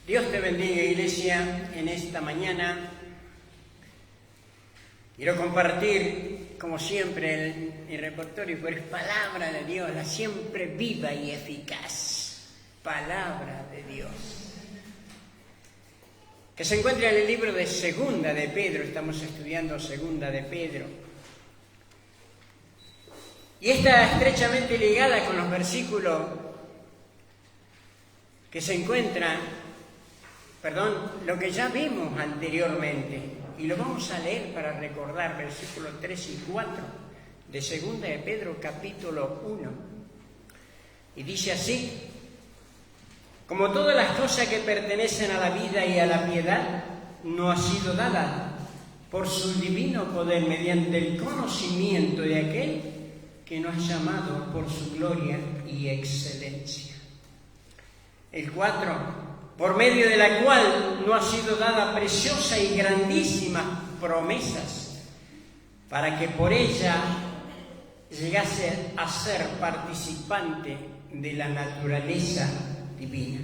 Dios te bendiga, iglesia, en esta mañana. Quiero compartir, como siempre, mi repertorio, pero es palabra de Dios, la siempre viva y eficaz palabra de Dios, que se encuentra en el libro de Segunda de Pedro. Estamos estudiando Segunda de Pedro, y está estrechamente ligada con los versículos que se encuentran, lo que ya vimos anteriormente, y lo vamos a leer para recordar, versículos 3 y 4 de Segunda de Pedro, capítulo 1, y dice así: como todas las cosas que pertenecen a la vida y a la piedad, no ha sido dada por su divino poder mediante el conocimiento de aquel que nos ha llamado por su gloria y excelencia. El 4, por medio de la cual nos ha sido dada preciosa y grandísimas promesas, para que por ella llegase a ser participante de la naturaleza divina,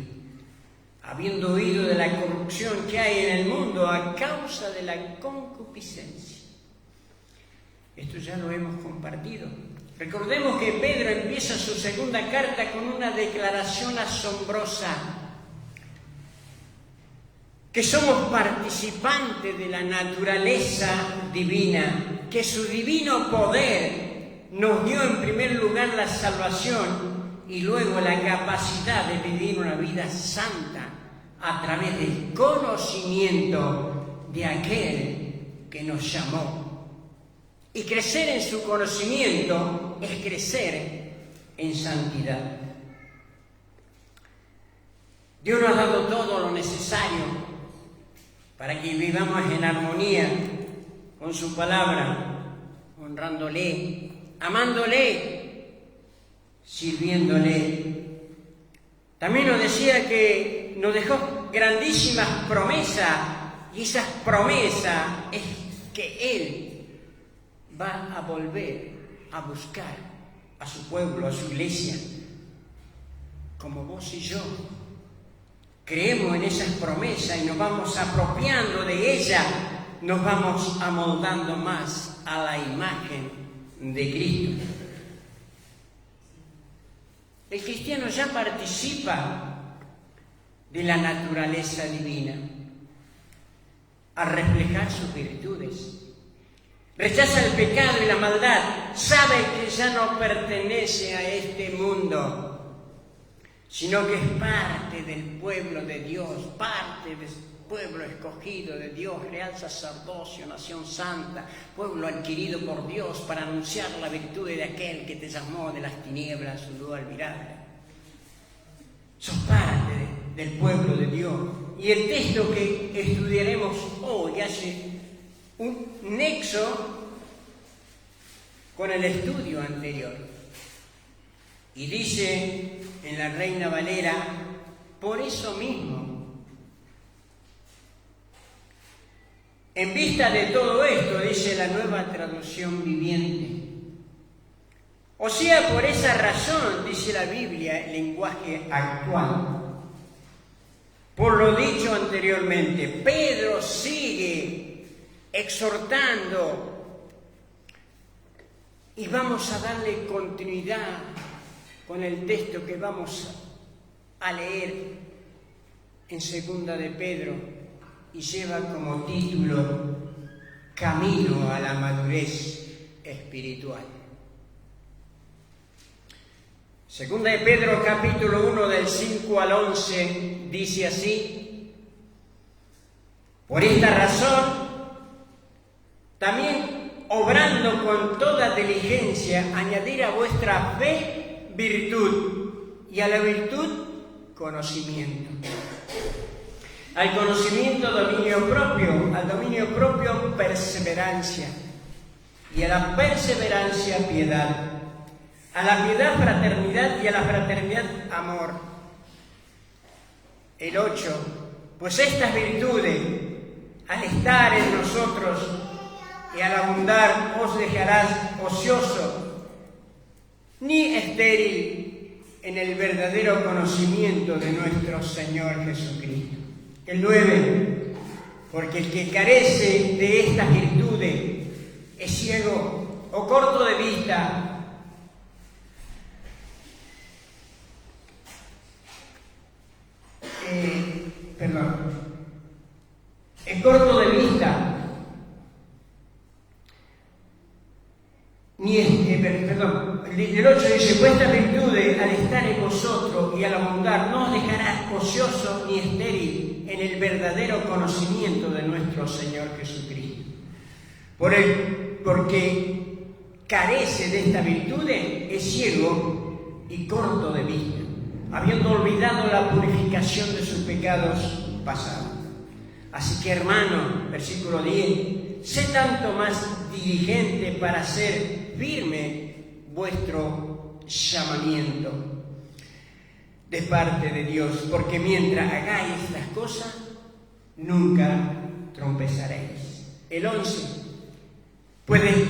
habiendo huido de la corrupción que hay en el mundo a causa de la concupiscencia. Esto ya lo hemos compartido. Recordemos que Pedro empieza su segunda carta con una declaración asombrosa: que somos participantes de la naturaleza divina, que su divino poder nos dio en primer lugar la salvación y luego la capacidad de vivir una vida santa a través del conocimiento de aquel que nos llamó. Y crecer en su conocimiento es crecer en santidad. Dios nos ha dado todo lo necesario para que vivamos en armonía con su palabra, honrándole, amándole, sirviéndole. También nos decía que nos dejó grandísimas promesas, y esas promesas es que Él va a volver a buscar a su pueblo, a su iglesia, como vos y yo. Creemos en esas promesas y nos vamos apropiando de ellas, nos vamos amoldando más a la imagen de Cristo. El cristiano ya participa de la naturaleza divina al reflejar sus virtudes. Rechaza el pecado y la maldad, sabe que ya no pertenece a este mundo, sino que es parte del pueblo de Dios, parte del pueblo escogido de Dios, real sacerdocio, nación santa, pueblo adquirido por Dios para anunciar la virtud de aquel que te llamó de las tinieblas a su luz admirable. Sos parte del pueblo de Dios. Y el texto que estudiaremos hoy hace un nexo con el estudio anterior. Y dice en la Reina Valera: por eso mismo, en vista de todo esto, dice la Nueva Traducción Viviente. O sea, por esa razón, dice la Biblia, el lenguaje actual. Por lo dicho anteriormente, Pedro sigue exhortando, y vamos a darle continuidad con el texto que vamos a leer en Segunda de Pedro, y lleva como título Camino a la madurez espiritual. Segunda de Pedro, capítulo 1, del 5 al 11, dice así: por esta razón, también obrando con toda diligencia, añadir a vuestra fe virtud, y a la virtud conocimiento, al conocimiento dominio propio, al dominio propio perseverancia, y a la perseverancia piedad, a la piedad fraternidad, y a la fraternidad amor. El 8, pues estas virtudes, al estar en nosotros y al abundar, os dejarás ocioso ni estéril en el verdadero conocimiento de nuestro Señor Jesucristo. El 9, porque el que carece de estas virtudes es ciego o corto de vista. Es corto de vista. El 8 dice, vuestras virtudes al estar en vosotros y al abundar no os dejará ocioso ni estéril en el verdadero conocimiento de nuestro Señor Jesucristo. Porque carece de estas virtudes, es ciego y corto de vista, habiendo olvidado la purificación de sus pecados pasados. Así que, hermano, versículo 10, sé tanto más diligente para hacer firme vuestro llamamiento de parte de Dios, porque mientras hagáis estas cosas, nunca tropezaréis. El 11, pues de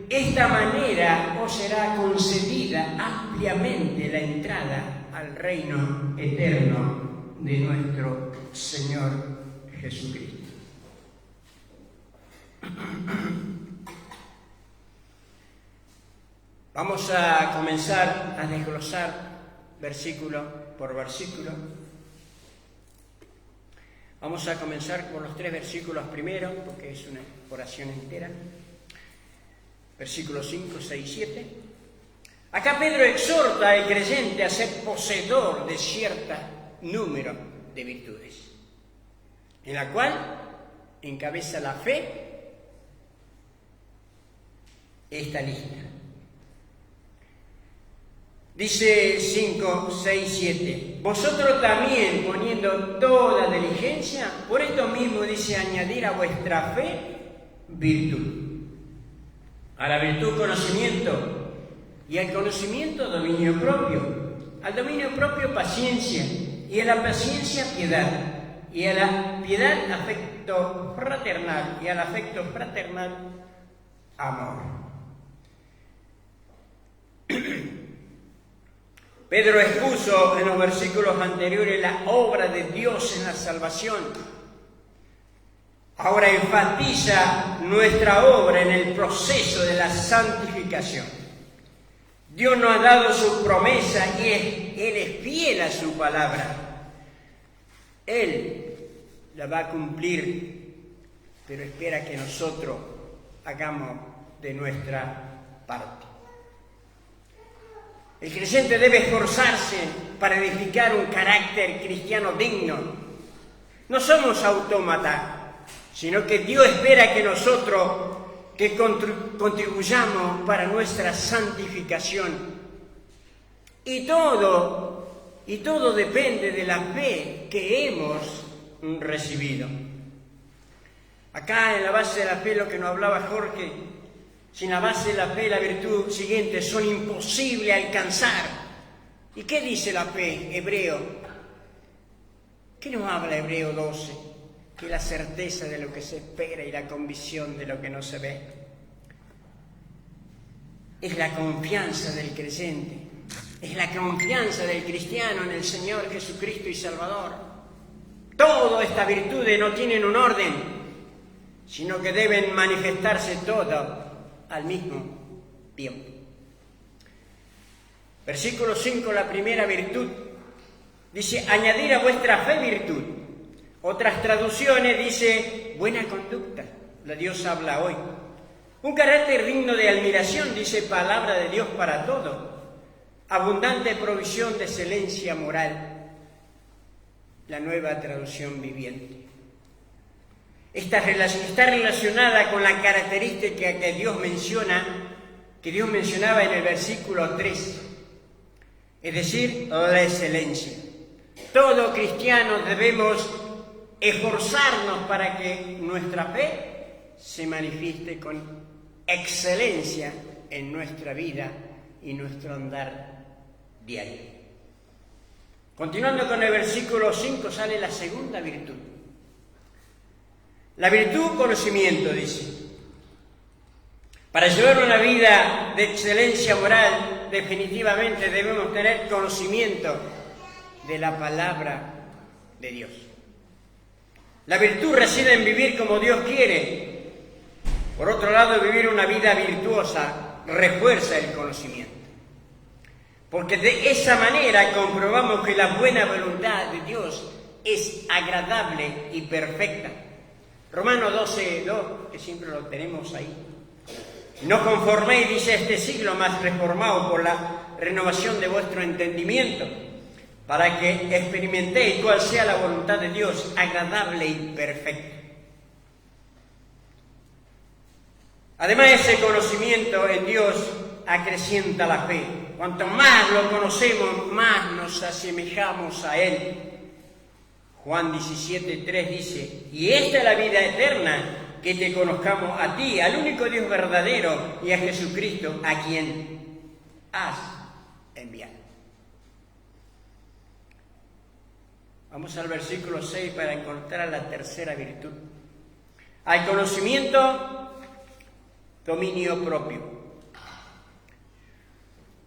esta manera os será concedida ampliamente la entrada al reino eterno de nuestro Señor Jesucristo. Vamos a comenzar a desglosar versículo por versículo. Vamos a comenzar con los 3 versículos primero, porque es una oración entera. Versículos 5, 6 y 7. Acá Pedro exhorta al creyente a ser poseedor de cierto número de virtudes, en la cual encabeza la fe esta lista. Dice 5, 6, 7. Vosotros también, poniendo toda diligencia, por esto mismo dice, añadir a vuestra fe virtud. A la virtud conocimiento, y al conocimiento dominio propio. Al dominio propio paciencia, y a la paciencia piedad, y a la piedad afecto fraternal, y al afecto fraternal amor. Pedro expuso en los versículos anteriores la obra de Dios en la salvación. Ahora enfatiza nuestra obra en el proceso de la santificación. Dios nos ha dado su promesa y Él es fiel a su palabra. Él la va a cumplir, pero espera que nosotros hagamos de nuestra parte. El creyente debe esforzarse para edificar un carácter cristiano digno. No somos autómatas, sino que Dios espera que nosotros contribuyamos para nuestra santificación. Y todo depende de la fe que hemos recibido. Acá en la base de la fe, lo que nos hablaba Jorge, sin la base de la fe, la virtud siguiente son imposibles alcanzar. ¿Y qué dice la fe? Hebreo. ¿Qué nos habla Hebreo 12? Que la certeza de lo que se espera y la convicción de lo que no se ve. Es la confianza del creyente, es la confianza del cristiano en el Señor Jesucristo y Salvador. Todas estas virtudes no tienen un orden, sino que deben manifestarse todas al mismo tiempo. Versículo 5, la primera virtud. Dice, añadir a vuestra fe virtud. Otras traducciones dice, buena conducta. La Dios habla hoy. Un carácter digno de admiración, dice palabra de Dios para todo. Abundante provisión de excelencia moral. La nueva traducción viviente. Está relacionada con la característica que Dios mencionaba en el versículo 3. Es decir, la excelencia. Todo cristiano debemos esforzarnos para que nuestra fe se manifieste con excelencia en nuestra vida y nuestro andar diario. Continuando con el versículo 5 sale la segunda virtud. La virtud, conocimiento, dice. Para llevar una vida de excelencia moral, definitivamente debemos tener conocimiento de la palabra de Dios. La virtud reside en vivir como Dios quiere. Por otro lado, vivir una vida virtuosa refuerza el conocimiento. Porque de esa manera comprobamos que la buena voluntad de Dios es agradable y perfecta. Romanos 12:2, que siempre lo tenemos ahí. No conforméis, dice, este siglo, más reformado por la renovación de vuestro entendimiento, para que experimentéis cuál sea la voluntad de Dios, agradable y perfecta. Además, ese conocimiento en Dios acrecienta la fe. Cuanto más lo conocemos, más nos asemejamos a Él. Juan 17:3 dice, y esta es la vida eterna, que te conozcamos a ti, al único Dios verdadero, y a Jesucristo, a quien has enviado. Vamos al versículo 6 para encontrar la tercera virtud. Al conocimiento, dominio propio.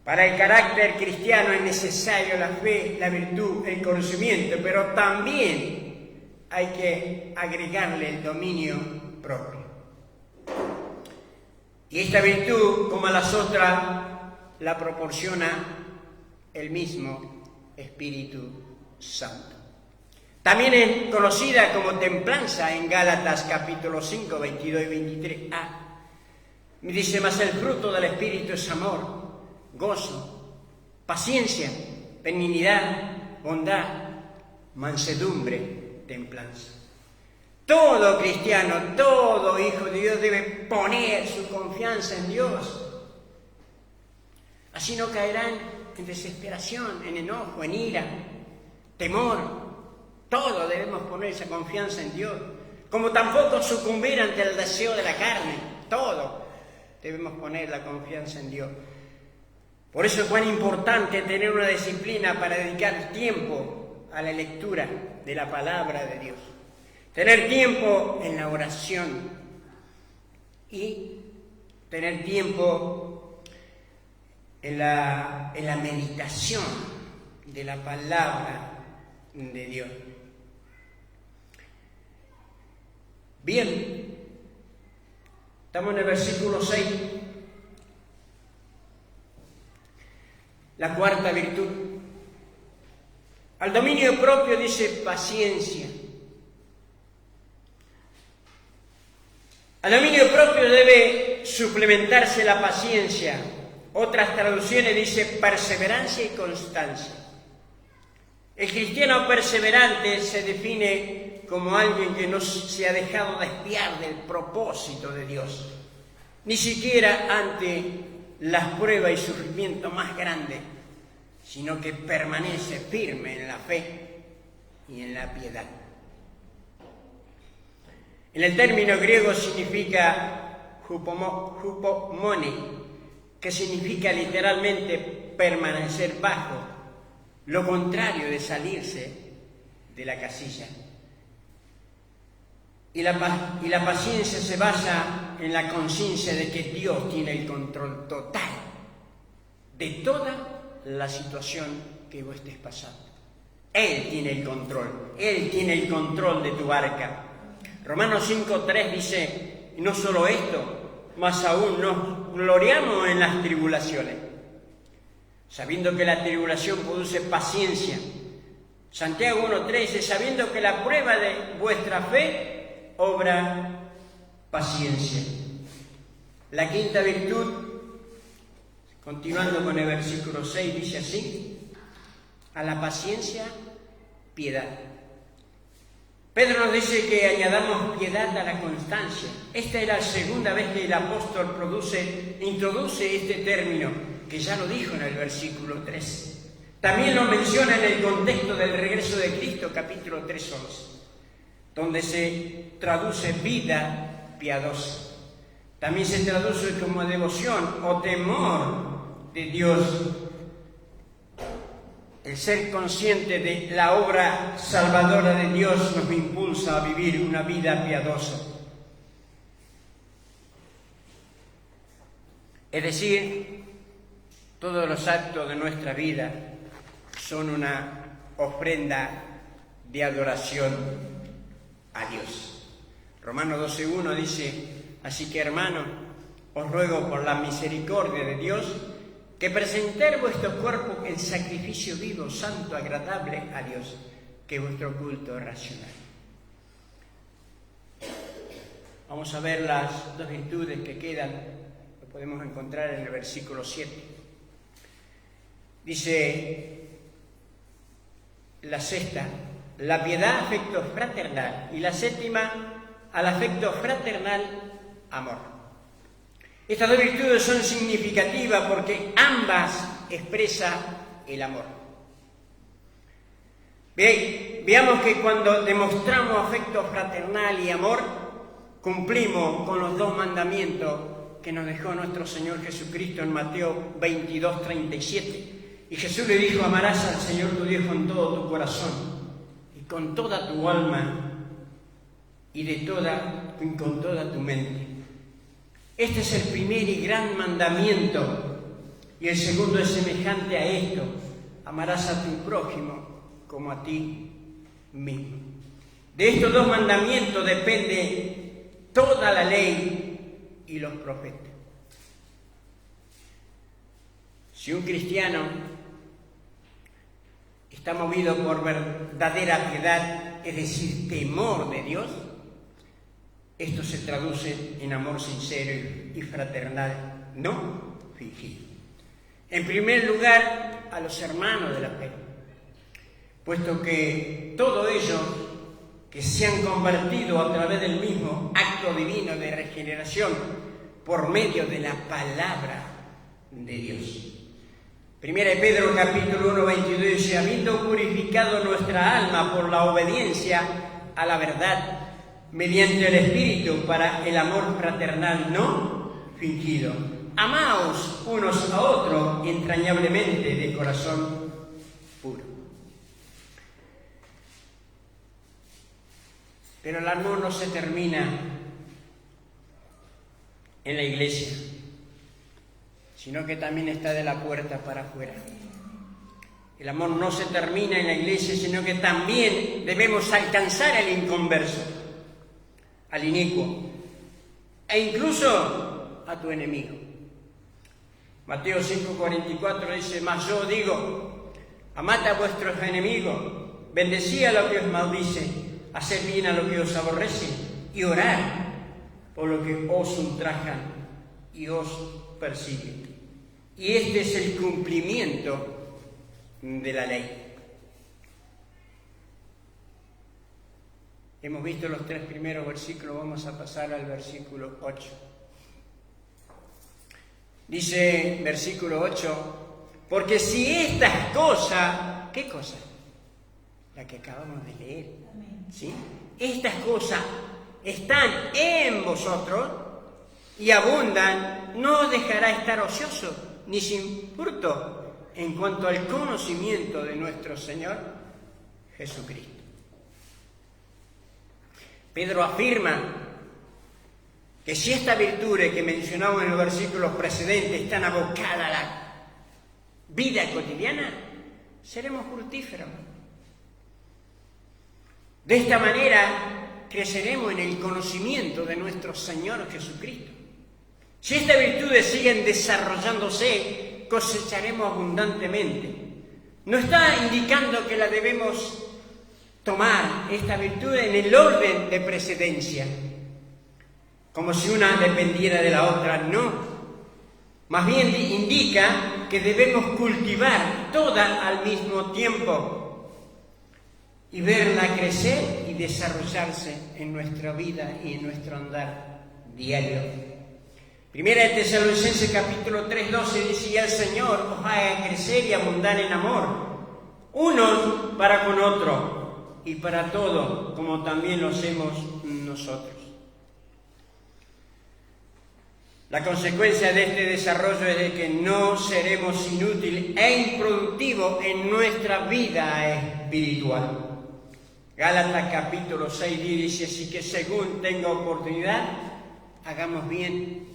Para el carácter cristiano es necesario la fe, la virtud, el conocimiento, pero también hay que agregarle el dominio propio. Y esta virtud, como las otras, la proporciona el mismo Espíritu Santo. También es conocida como templanza en Gálatas capítulo 5, 22 y 23a. Me dice, mas el fruto del Espíritu es amor, gozo, paciencia, benignidad, bondad, mansedumbre, templanza. Todo cristiano, todo hijo de Dios debe poner su confianza en Dios. Así no caerán en desesperación, en enojo, en ira, temor. Todo debemos poner esa confianza en Dios. Como tampoco sucumbir ante el deseo de la carne. Todo debemos poner la confianza en Dios. Por eso es tan importante tener una disciplina para dedicar tiempo a la lectura de la palabra de Dios. Tener tiempo en la oración y tener tiempo en la meditación de la palabra de Dios. Bien, estamos en el versículo 6. La cuarta virtud. Al dominio propio dice paciencia. Al dominio propio debe suplementarse la paciencia. Otras traducciones dice perseverancia y constancia. El cristiano perseverante se define como alguien que no se ha dejado desviar del propósito de Dios, ni siquiera ante las pruebas y sufrimientos más grandes, sino que permanece firme en la fe y en la piedad. En el término griego significa hupomone, que significa literalmente permanecer bajo, lo contrario de salirse de la casilla. Y la paciencia se basa en la conciencia de que Dios tiene el control total de toda la situación que vos estés pasando. Él tiene el control, Él tiene el control de tu barca. Romanos 5:3 dice, y no solo esto, más aún nos gloriamos en las tribulaciones, sabiendo que la tribulación produce paciencia. Santiago 1:3 dice, sabiendo que la prueba de vuestra fe obra paciencia. La quinta virtud, continuando con el versículo 6, dice así, a la paciencia, piedad. Pedro nos dice que añadamos piedad a la constancia. Esta es la segunda vez que el apóstol introduce este término, que ya lo dijo en el versículo 3. También lo menciona en el contexto del regreso de Cristo, capítulo 3:11, donde se traduce vida piadosa. También se traduce como devoción o temor de Dios. El ser consciente de la obra salvadora de Dios nos impulsa a vivir una vida piadosa. Es decir, todos los actos de nuestra vida son una ofrenda de adoración a Dios. Romanos 12:1 dice: así que, hermanos, os ruego por la misericordia de Dios que presentéis vuestros cuerpos en sacrificio vivo, santo, agradable a Dios, que es vuestro culto racional. Vamos a ver las dos virtudes que quedan, lo podemos encontrar en el versículo 7. Dice la sexta, la piedad, afecto fraternal, y la séptima, al afecto fraternal, amor. Estas dos virtudes son significativas porque ambas expresan el amor. Veamos que cuando demostramos afecto fraternal y amor, cumplimos con los dos mandamientos que nos dejó nuestro Señor Jesucristo en Mateo 22:37. Y Jesús le dijo: amarás al Señor tu Dios con todo tu corazón y con toda tu alma y con toda tu mente. Este es el primer y gran mandamiento, y el segundo es semejante a esto: amarás a tu prójimo como a ti mismo. De estos dos mandamientos depende toda la ley y los profetas. Si un cristiano está movido por verdadera piedad, es decir, temor de Dios, esto se traduce en amor sincero y fraternal, no fingido. En primer lugar, a los hermanos de la fe, puesto que todos ellos que se han convertido a través del mismo acto divino de regeneración por medio de la palabra de Dios. Primera de Pedro capítulo 1:22 dice: habiendo purificado nuestra alma por la obediencia a la verdad, mediante el Espíritu, para el amor fraternal no fingido. Amaos unos a otros entrañablemente de corazón puro. Pero el amor no se termina en la iglesia, sino que también está de la puerta para afuera. El amor no se termina en la iglesia, sino que también debemos alcanzar al inconverso, al inicuo, e incluso a tu enemigo. Mateo 5:44 dice: mas yo digo, amad a vuestros enemigos, bendecid a los que os maldicen, haced bien a los que os aborrecen, y orad por los que os ultrajan y os persiguen. Y este es el cumplimiento de la ley. Hemos visto los 3 primeros versículos, vamos a pasar al versículo 8. Dice versículo 8: porque si estas cosas, ¿qué cosas? La que acabamos de leer, ¿sí? Estas cosas están en vosotros y abundan, no os dejará estar ociosos ni sin fruto en cuanto al conocimiento de nuestro Señor Jesucristo. Pedro afirma que si estas virtudes que mencionamos en los versículos precedentes están abocadas a la vida cotidiana, seremos fructíferos. De esta manera creceremos en el conocimiento de nuestro Señor Jesucristo. Si estas virtudes siguen desarrollándose, cosecharemos abundantemente. No está indicando que la debemos tomar, esta virtud, en el orden de precedencia, como si una dependiera de la otra, no. Más bien indica que debemos cultivar todas al mismo tiempo y verla crecer y desarrollarse en nuestra vida y en nuestro andar diario. Primera de Tesalonicenses capítulo 3:12 dice: y el Señor os haga crecer y abundar en amor, unos para con otros y para todos, como también lo hacemos nosotros. La consecuencia de este desarrollo es de que no seremos inútiles e improductivos en nuestra vida espiritual. Gálatas capítulo 6 dice: así que según tenga oportunidad, hagamos bien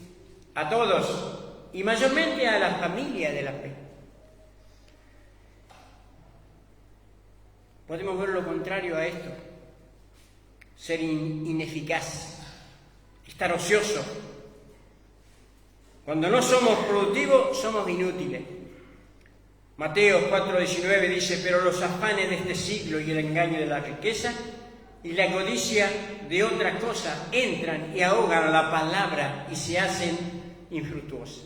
a todos y mayormente a la familia de la fe. Podemos ver lo contrario a esto. ser ineficaz, estar ocioso. Cuando no somos productivos, somos inútiles. Mateo 4:19 dice: pero los afanes de este siglo y el engaño de la riqueza y la codicia de otras cosas entran y ahogan la palabra y se hacen infructuosas.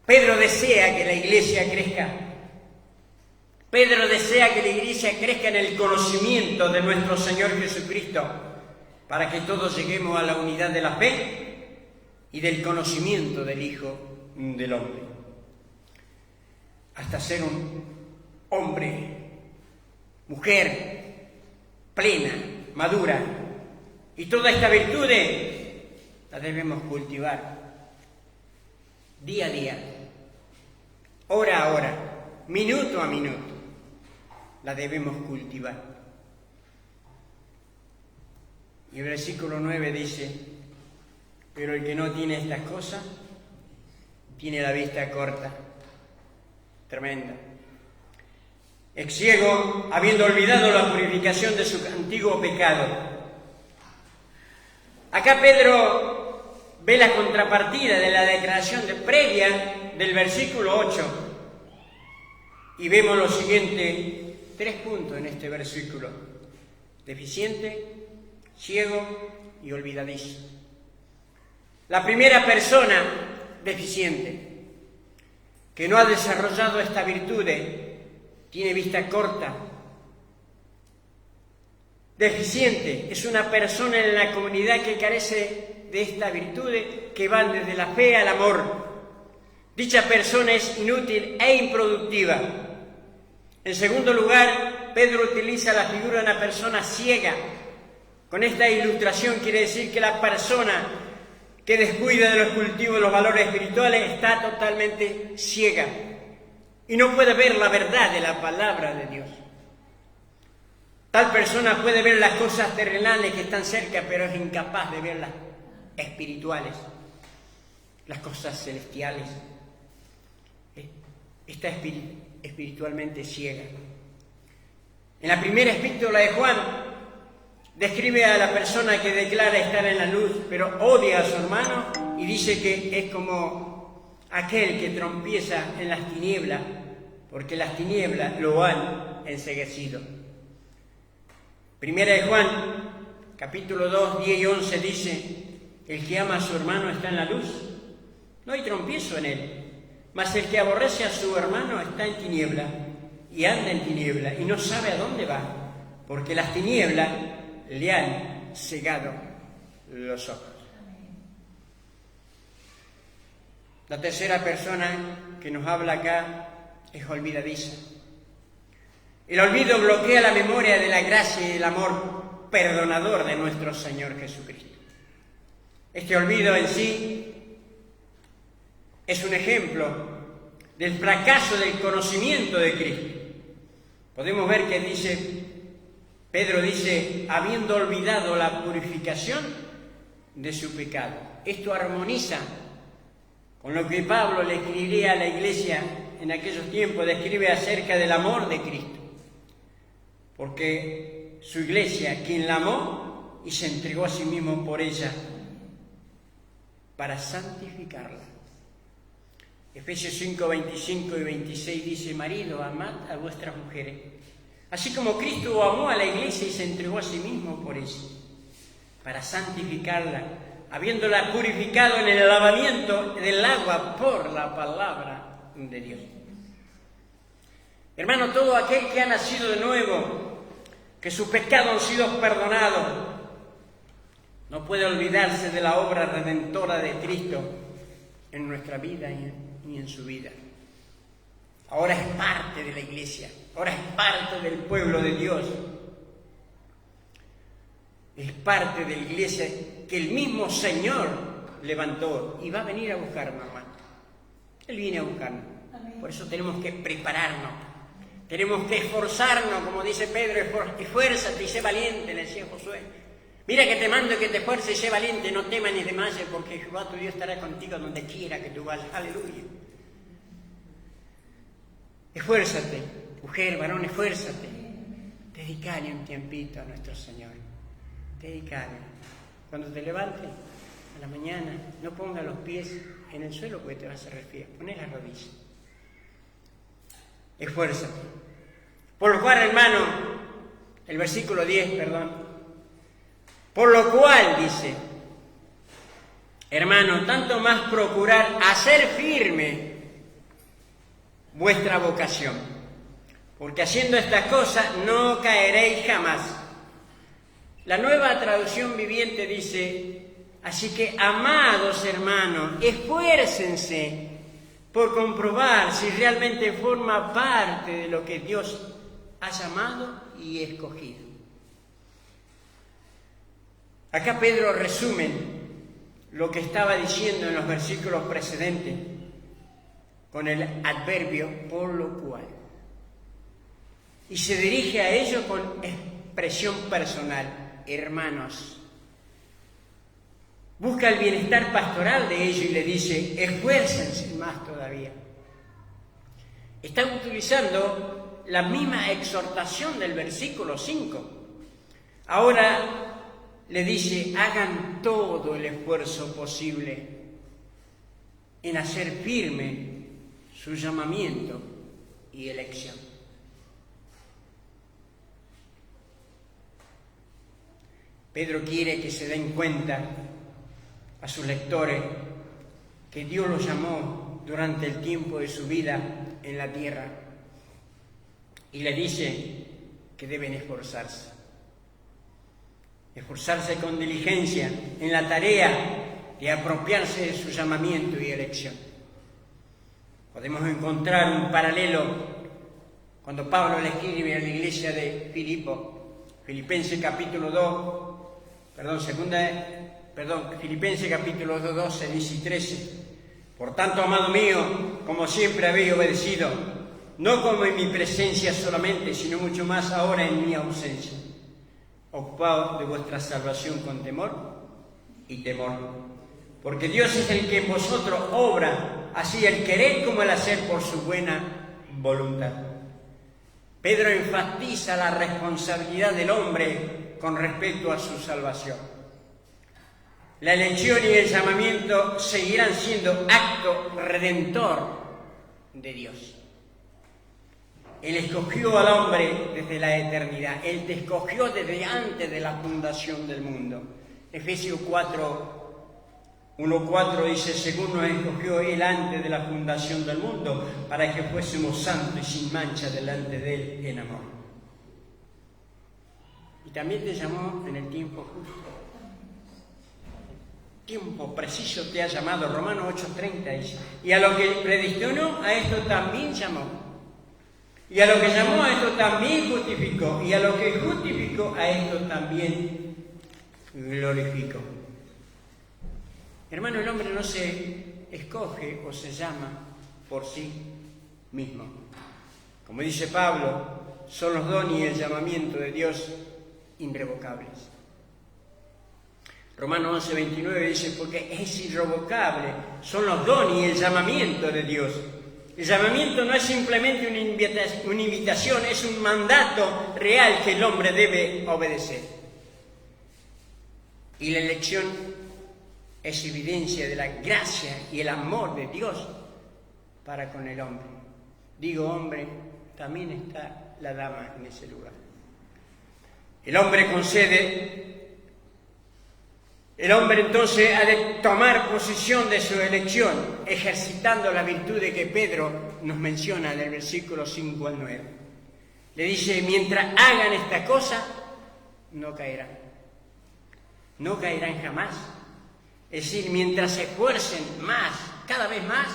Pedro desea que la iglesia crezca. Pedro desea que la iglesia crezca en el conocimiento de nuestro Señor Jesucristo, para que todos lleguemos a la unidad de la fe y del conocimiento del Hijo del Hombre, hasta ser un hombre, mujer plena, madura. Y toda esta virtud la debemos cultivar día a día, hora a hora, minuto a minuto, la debemos cultivar. Y el versículo 9 dice: pero el que no tiene estas cosas tiene la vista corta. Tremenda. Es ciego, habiendo olvidado la purificación de su antiguo pecado. Acá Pedro ve la contrapartida de la declaración previa del versículo 8. Y vemos los siguientes 3 puntos en este versículo: deficiente, ciego y olvidadizo. La primera persona deficiente, que no ha desarrollado esta virtud, tiene vista corta. Deficiente es una persona en la comunidad que carece de esta virtud, que van desde la fe al amor. Dicha persona es inútil e improductiva. En segundo lugar, Pedro utiliza la figura de una persona ciega. Con esta ilustración quiere decir que la persona que descuida de los cultivos de los valores espirituales está totalmente ciega y no puede ver la verdad de la palabra de Dios. Tal persona puede ver las cosas terrenales que están cerca, pero es incapaz de ver las espirituales, las cosas celestiales. Está espiritualmente ciega. En la primera epístola de Juan describe a la persona que declara estar en la luz, pero odia a su hermano, y dice que es como aquel que tropieza en las tinieblas, porque las tinieblas lo han enceguecido. Primera de Juan, capítulo 2, 10 y 11 dice: el que ama a su hermano está en la luz, no hay tropiezo en él. Mas el que aborrece a su hermano está en tiniebla, y anda en tiniebla, y no sabe a dónde va, porque las tinieblas le han cegado los ojos. La tercera persona que nos habla acá es olvidadiza. El olvido bloquea la memoria de la gracia y del amor perdonador de nuestro Señor Jesucristo. Este olvido en sí es un ejemplo del fracaso del conocimiento de Cristo. Podemos ver que Pedro dice, habiendo olvidado la purificación de su pecado. Esto armoniza con lo que Pablo le escribiría a la iglesia en aquellos tiempos, describe acerca del amor de Cristo. Porque su iglesia, quien la amó y se entregó a sí mismo por ella, para santificarla. Efesios 5, 25 y 26 dice: marido, amad a vuestras mujeres, así como Cristo amó a la iglesia y se entregó a sí mismo por ella, para santificarla, habiéndola purificado en el lavamiento del agua por la palabra de Dios. Hermano, todo aquel que ha nacido de nuevo, que sus pecados han sido perdonados, no puede olvidarse de la obra redentora de Cristo en nuestra vida y en su vida. Ahora es parte de la iglesia, ahora es parte del pueblo de Dios. Es parte de la iglesia que el mismo Señor levantó y va a venir a buscarnos, hermano. Él viene a buscarnos. Por eso tenemos que prepararnos, tenemos que esforzarnos, como dice Pedro: esfuérzate y sé valiente, le decía Josué. Mira que te mando que te esfuerces y sé valiente, no temas ni desmayes, porque Jehová tu Dios estará contigo donde quiera que tú vayas. Aleluya. Esfuérzate, mujer, varón, esfuérzate. Dedicale un tiempito a nuestro Señor. Dedicale. Cuando te levantes a la mañana, no pongas los pies en el suelo porque te vas a resfriar. Poné las rodillas. Esfuérzate. Por lo cual, hermano, el versículo 10, perdón. Por lo cual, dice, hermano, tanto más procurar hacer firme vuestra vocación, porque haciendo estas cosas no caeréis jamás. La Nueva Traducción Viviente dice, así que, amados hermanos, esfuércense por comprobar si realmente forma parte de lo que Dios ha llamado y escogido. Acá Pedro resume lo que estaba diciendo en los versículos precedentes con el adverbio por lo cual. Y se dirige a ellos con expresión personal, hermanos. Busca el bienestar pastoral de ellos y le dice, esfuércense más todavía. Están utilizando la misma exhortación del versículo 5. Ahora le dice, hagan todo el esfuerzo posible en hacer firme su llamamiento y elección. Pedro quiere que se den cuenta a sus lectores que Dios los llamó durante el tiempo de su vida en la tierra y le dice que deben esforzarse con diligencia en la tarea de apropiarse de su llamamiento y elección. Podemos encontrar un paralelo cuando Pablo le escribe a la iglesia de Filipenses capítulo 2, Filipenses capítulo 2, 12, 10 y 13. Por tanto, amado mío, como siempre habéis obedecido, no como en mi presencia solamente, sino mucho más ahora en mi ausencia, ocupados de vuestra salvación con temor y temor. Porque Dios es el que en vosotros obra, así el querer como el hacer por su buena voluntad. Pedro enfatiza la responsabilidad del hombre con respecto a su salvación. La elección y el llamamiento seguirán siendo acto redentor de Dios. Él escogió al hombre desde la eternidad. Él te escogió desde antes de la fundación del mundo. Efesios 1:4 dice, según nos escogió Él antes de la fundación del mundo, para que fuésemos santos y sin mancha delante de Él en amor. Y también te llamó en el tiempo justo. Tiempo preciso te ha llamado, Romanos 8:30 dice. Y a lo que predestinó, a esto también llamó. Y a lo que llamó, a esto también justificó. Y a lo que justificó, a esto también glorificó. Hermano, el hombre no se escoge o se llama por sí mismo. Como dice Pablo, son los dones y el llamamiento de Dios irrevocables. Romanos 11:29 dice, porque es irrevocable, son los dones y el llamamiento de Dios. El llamamiento no es simplemente una invitación, es un mandato real que el hombre debe obedecer. Y la elección es evidencia de la gracia y el amor de Dios para con el hombre. Digo hombre, también está la dama en ese lugar. El hombre concede. El hombre entonces ha de tomar posesión de su elección, ejercitando la virtud de que Pedro nos menciona del versículo 5 al 9. Le dice, mientras hagan esta cosa, no caerán. No caerán jamás. Es decir, mientras se esfuercen más, cada vez más,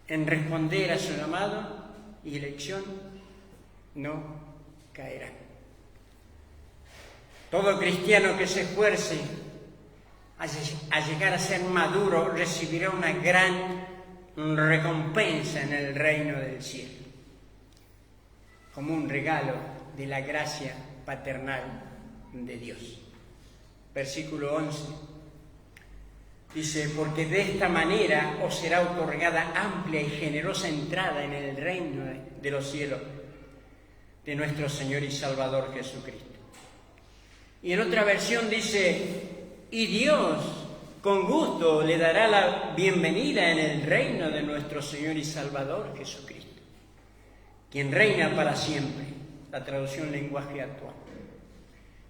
en responder a su llamado y elección, no caerán. Todo cristiano que se esfuerce a llegar a ser maduro recibirá una gran recompensa en el reino del cielo, como un regalo de la gracia paternal de Dios. Versículo 11 dice, porque de esta manera os será otorgada amplia y generosa entrada en el reino de los cielos. de nuestro Señor y Salvador Jesucristo. Y en otra versión dice, y Dios con gusto le dará la bienvenida en el reino de nuestro Señor y Salvador Jesucristo, quien reina para siempre. La traducción lenguaje actual.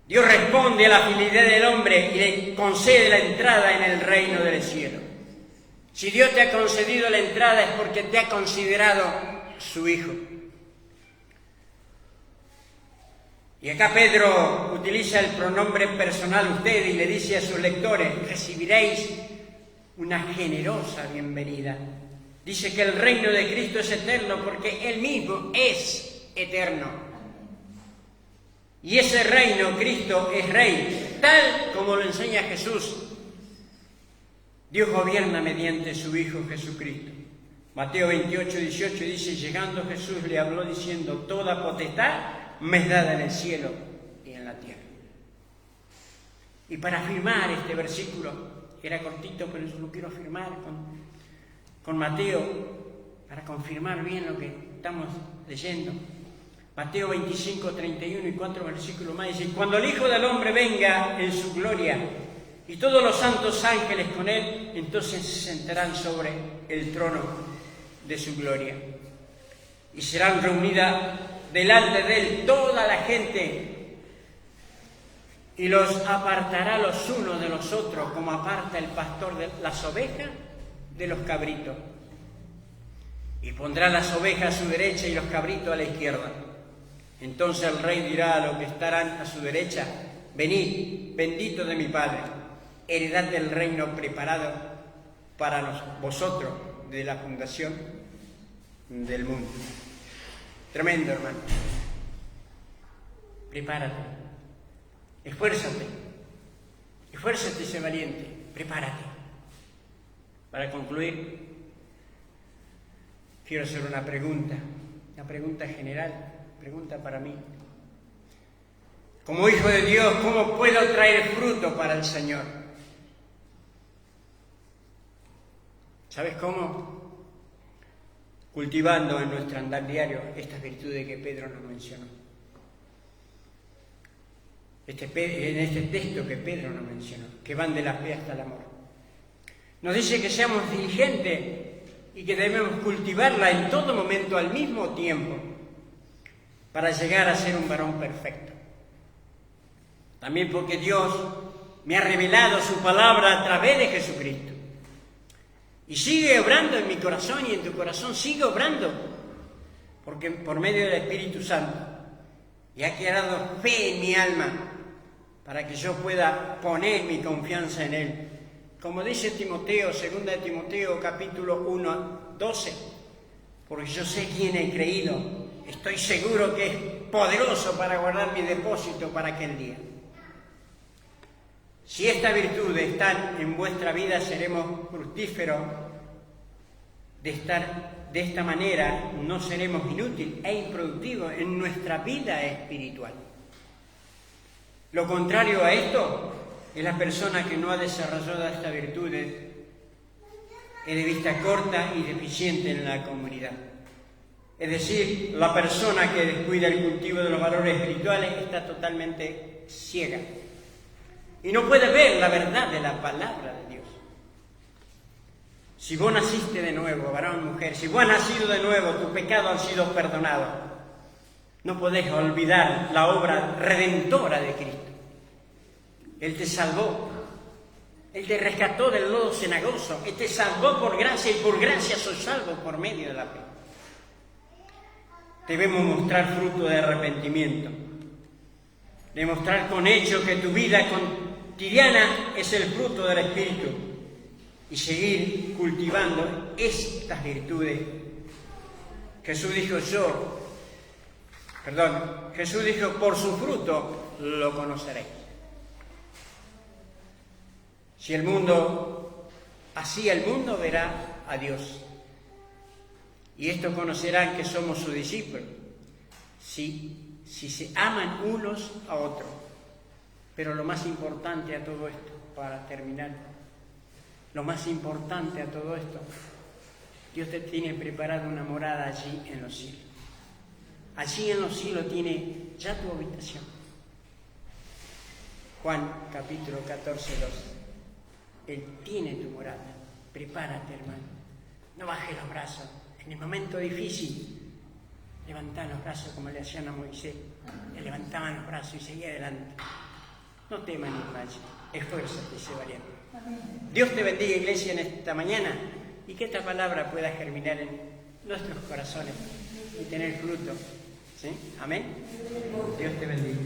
Dios responde a la fidelidad del hombre y le concede la entrada en el reino del cielo. Si Dios te ha concedido la entrada es porque te ha considerado su hijo. Y acá Pedro utiliza el pronombre personal usted y le dice a sus lectores, recibiréis una generosa bienvenida. Dice que el reino de Cristo es eterno porque Él mismo es eterno. Y ese reino, Cristo es Rey, tal como lo enseña Jesús. Dios gobierna mediante su Hijo Jesucristo. Mateo 28, 18 dice, llegando Jesús le habló diciendo, toda potestad me es dada en el cielo y en la tierra. Y para afirmar este versículo, era cortito, pero yo lo quiero afirmar con Mateo, para confirmar bien lo que estamos leyendo. Mateo 25, 31 y 4 versículos más dice, cuando el Hijo del Hombre venga en su gloria y todos los santos ángeles con él, entonces se sentarán sobre el trono de su gloria. Y serán reunidas delante de él toda la gente y los apartará los unos de los otros, como aparta el pastor de las ovejas de los cabritos. Y pondrá las ovejas a su derecha y los cabritos a la izquierda. Entonces el rey dirá a los que estarán a su derecha, venid, bendito de mi Padre, heredad del reino preparado para vosotros de la fundación del mundo. Tremendo, hermano. Prepárate, esfuérzate, sé valiente, prepárate. Para concluir, quiero hacer una pregunta general. Pregunta para mí. Como hijo de Dios, ¿cómo puedo traer fruto para el Señor? ¿Sabes cómo? Cultivando en nuestro andar diario estas virtudes que Pedro nos mencionó. En este texto que Pedro nos mencionó, que van de la fe hasta el amor. Nos dice que seamos diligentes y que debemos cultivarla en todo momento al mismo tiempo, para llegar a ser un varón perfecto. También porque Dios me ha revelado su palabra a través de Jesucristo. Y sigue obrando en mi corazón y en tu corazón, sigue obrando. Porque por medio del Espíritu Santo. Y ha quedado fe en mi alma para que yo pueda poner mi confianza en Él. Como dice Timoteo, 2 de Timoteo, capítulo 1, 12. Porque yo sé quién he creído. Estoy seguro que es poderoso para guardar mi depósito para aquel día. Si estas virtudes están en vuestra vida, seremos fructíferos de estar de esta manera, no seremos inútiles e improductivos en nuestra vida espiritual. Lo contrario a esto es la persona que no ha desarrollado estas virtudes, es de vista corta y deficiente en la comunidad. Es decir, la persona que descuida el cultivo de los valores espirituales está totalmente ciega y no puede ver la verdad de la palabra de Dios. Si vos naciste de nuevo, varón, mujer, si vos has nacido de nuevo, tus pecados han sido perdonados. No podés olvidar la obra redentora de Cristo. Él te salvó, Él te rescató del lodo cenagoso, Él te salvó por gracia y por gracia sos salvo por medio de la fe. Debemos mostrar fruto de arrepentimiento, demostrar con hechos que tu vida cotidiana es el fruto del Espíritu y seguir cultivando estas virtudes. Jesús dijo, por su fruto lo conoceréis. Si el mundo verá a Dios. Y esto conocerán que somos sus discípulos, si se aman unos a otros. Pero lo más importante a todo esto, para terminar, lo más importante a todo esto, Dios te tiene preparado una morada allí en los cielos. Allí en los cielos tiene ya tu habitación. Juan capítulo 14, 2. Él tiene tu morada. Prepárate, hermano. No bajes los brazos. En el momento difícil, levantá los brazos como le hacían a Moisés. Le levantaban los brazos y seguía adelante. No temas ni falles. Esfuérzate y sé valiente. Dios te bendiga, iglesia, en esta mañana, y que esta palabra pueda germinar en nuestros corazones y tener fruto. ¿Sí? Amén. Dios te bendiga.